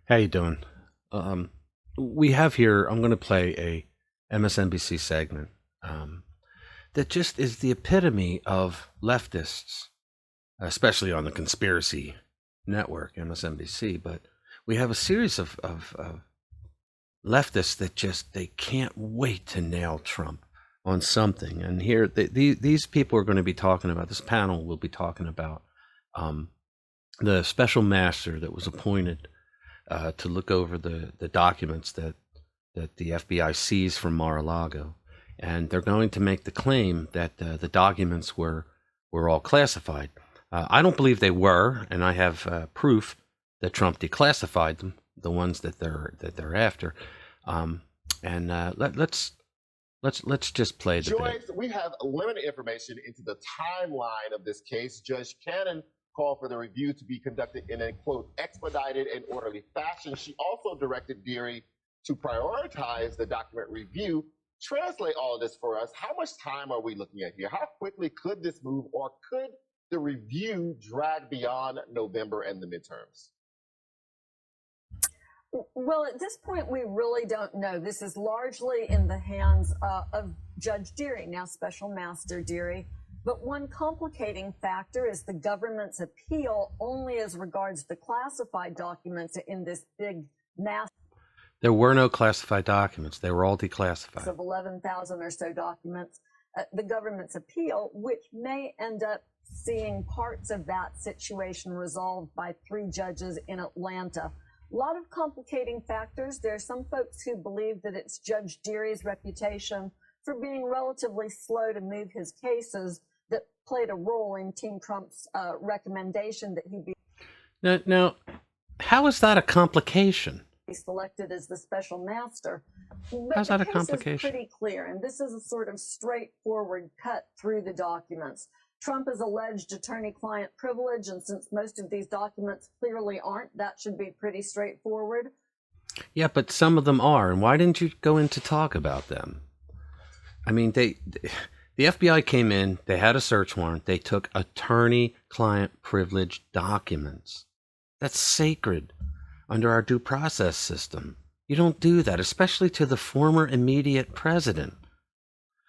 How you doing? We have here. I'm going to play a MSNBC segment that just is the epitome of leftists, especially on the conspiracy network, MSNBC. But we have a series of leftists that just they can't wait to nail Trump on something. And here, these people are going to be talking about. This panel will be talking about the special master that was appointed to look over the documents that the FBI seized from Mar-a-Lago, and they're going to make the claim that the documents were all classified. I don't believe they were, and I have proof that Trump declassified them, the ones that they're after. Let's just play the Joyce, bit. we have limited information into the timeline of this case. Judge Cannon called for the review to be conducted in a, quote, expedited and orderly fashion. She also directed Deary to prioritize the document review. Translate all of this for us. How much time are we looking at here? How quickly could this move, or could the review drag beyond November and the midterms? Well, at this point, we really don't know. This is largely in the hands of Judge Deary, now Special Master Deary. But one complicating factor is the government's appeal only as regards the classified documents in this big mass. There were no classified documents. They were all declassified. Of 11,000 or so documents. The government's appeal, which may end up seeing parts of that situation resolved by 3 judges in Atlanta. A lot of complicating factors. There are some folks who believe that it's Judge Deary's reputation for being relatively slow to move his cases that played a role in Team Trump's recommendation that he be Now, how is that a complication? selected as the special master. But How's that a the case complication? is pretty clear, and this is a sort of straightforward cut through the documents. Trump has alleged attorney-client privilege, and since most of these documents clearly aren't, that should be pretty straightforward. Yeah, but some of them are, and why didn't you go in to talk about them? I mean, the FBI came in, they had a search warrant, they took attorney-client privilege documents. That's sacred under our due process system. You don't do that, especially to the former immediate president.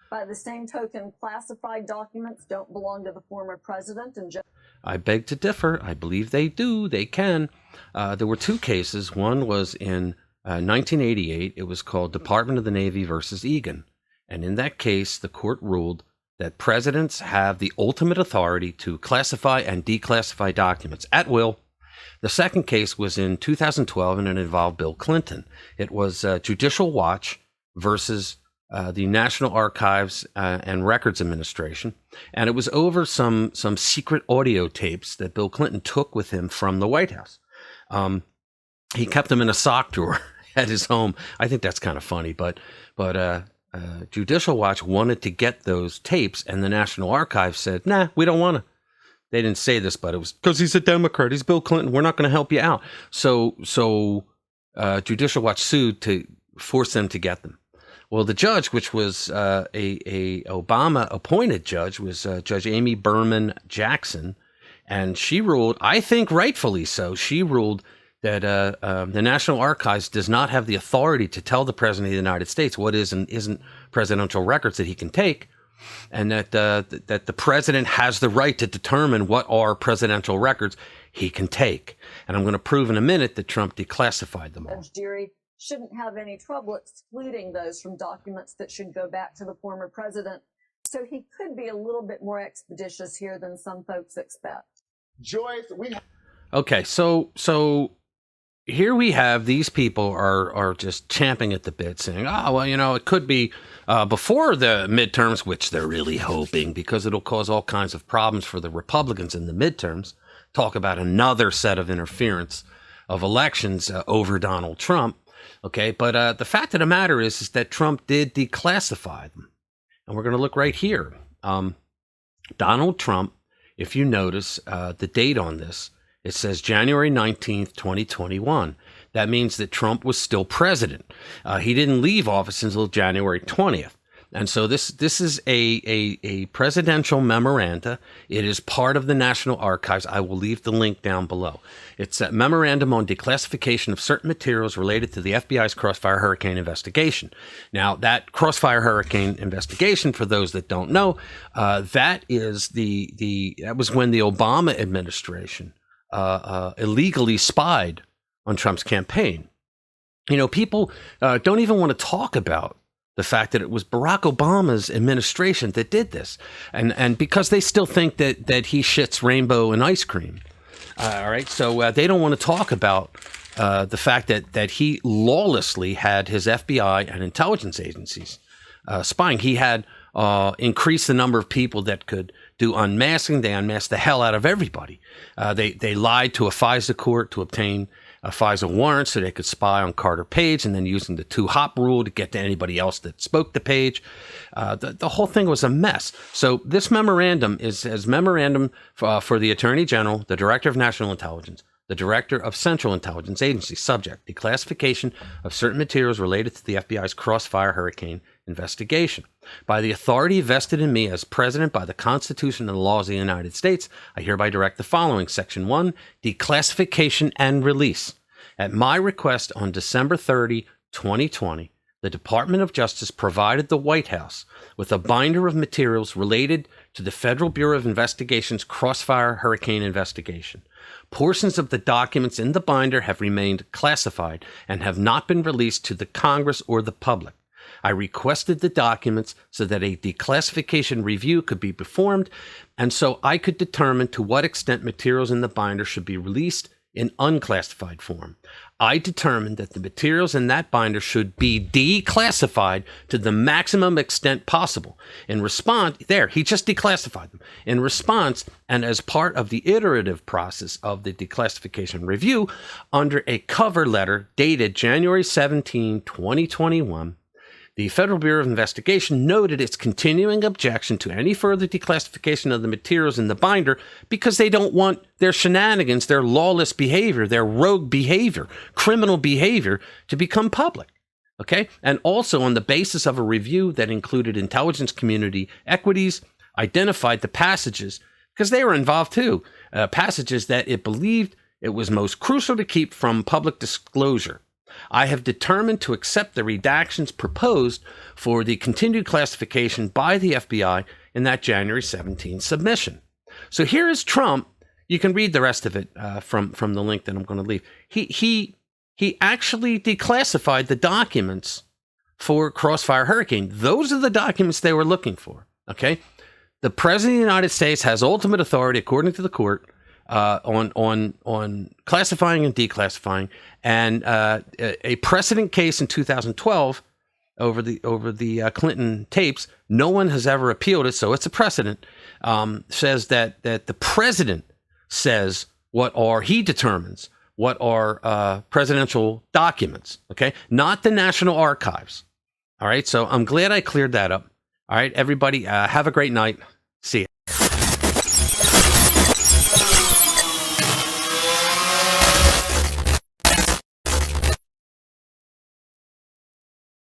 By the same token, classified documents don't belong to the former president. And I beg to differ. I believe they do. They can. There were 2 cases. One was in 1988. It was called Department of the Navy versus Egan. And in that case, the court ruled that presidents have the ultimate authority to classify and declassify documents at will. The second case was in 2012, and it involved Bill Clinton. It was Judicial Watch versus the National Archives and Records Administration, and it was over some secret audio tapes that Bill Clinton took with him from the White House. He kept them in a sock drawer at his home. I think that's kind of funny, but Judicial Watch wanted to get those tapes, and the National Archives said, "Nah, we don't want to." They didn't say this, but it was because he's a Democrat. He's Bill Clinton. We're not going to help you out. So Judicial Watch sued to force them to get them. Well, the judge, which was a Obama-appointed judge, was Judge Amy Berman Jackson, and she ruled, I think rightfully so, she ruled that the National Archives does not have the authority to tell the President of the United States what is and isn't presidential records that he can take, and that the President has the right to determine what are presidential records he can take. And I'm going to prove in a minute that Trump declassified them all. Judge Deary shouldn't have any trouble excluding those from documents that should go back to the former president. So he could be a little bit more expeditious here than some folks expect. Joyce, Okay, so here we have these people are just champing at the bit, saying, "Oh, well, it could be before the midterms," which they're really hoping, because it'll cause all kinds of problems for the Republicans in the midterms. Talk about another set of interference of elections over Donald Trump. Okay, but the fact of the matter is that Trump did declassify them. And we're going to look right here. Donald Trump, if you notice the date on this, it says January 19th, 2021. That means that Trump was still president. He didn't leave office until January 20th. And so this is a presidential memoranda. It is part of the National Archives. I will leave the link down below. It's a memorandum on declassification of certain materials related to the FBI's Crossfire Hurricane investigation. Now, that Crossfire Hurricane investigation, for those that don't know, that is that was when the Obama administration illegally spied on Trump's campaign. You know, people don't even want to talk about the fact that it was Barack Obama's administration that did this, and because they still think that he shits rainbow and ice cream. All right, so they don't want to talk about the fact that he lawlessly had his FBI and intelligence agencies spying. He had increased the number of people that could do unmasking. They unmasked the hell out of everybody. They lied to a FISA court to obtain a FISA warrant so they could spy on Carter Page, and then using the 2-hop rule to get to anybody else that spoke to Page. The whole thing was a mess. So this memorandum is memorandum for the Attorney General, the Director of National Intelligence, the Director of Central Intelligence Agency, subject declassification of certain materials related to the FBI's Crossfire Hurricane investigation. By the authority vested in me as President by the Constitution and the laws of the United States, I hereby direct the following. Section 1, declassification and release. At my request on December 30, 2020, the Department of Justice provided the White House with a binder of materials related to the Federal Bureau of Investigation's Crossfire Hurricane investigation. Portions of the documents in the binder have remained classified and have not been released to the Congress or the public. I requested the documents so that a declassification review could be performed, and so I could determine to what extent materials in the binder should be released in unclassified form. I determined that the materials in that binder should be declassified to the maximum extent possible. In response, he just declassified them. In response, and as part of the iterative process of the declassification review, under a cover letter dated January 17, 2021, the Federal Bureau of Investigation noted its continuing objection to any further declassification of the materials in the binder because they don't want their shenanigans, their lawless behavior, their rogue behavior, criminal behavior to become public. Okay? And also on the basis of a review that included intelligence community equities, identified the passages, because they were involved too, passages that it believed it was most crucial to keep from public disclosure. I have determined to accept the redactions proposed for the continued classification by the FBI in that January 17 submission. So here is Trump. You can read the rest of it from the link that I'm going to leave. He actually declassified the documents for Crossfire Hurricane. Those are the documents they were looking for. Okay, the President of the United States has ultimate authority, according to the court, on classifying and declassifying, and a precedent case in 2012 over the Clinton tapes. No one has ever appealed it, so it's a precedent. Says that the president says he determines what are presidential documents. Okay, not the National Archives. All right, so I'm glad I cleared that up. All right, everybody, have a great night. See ya.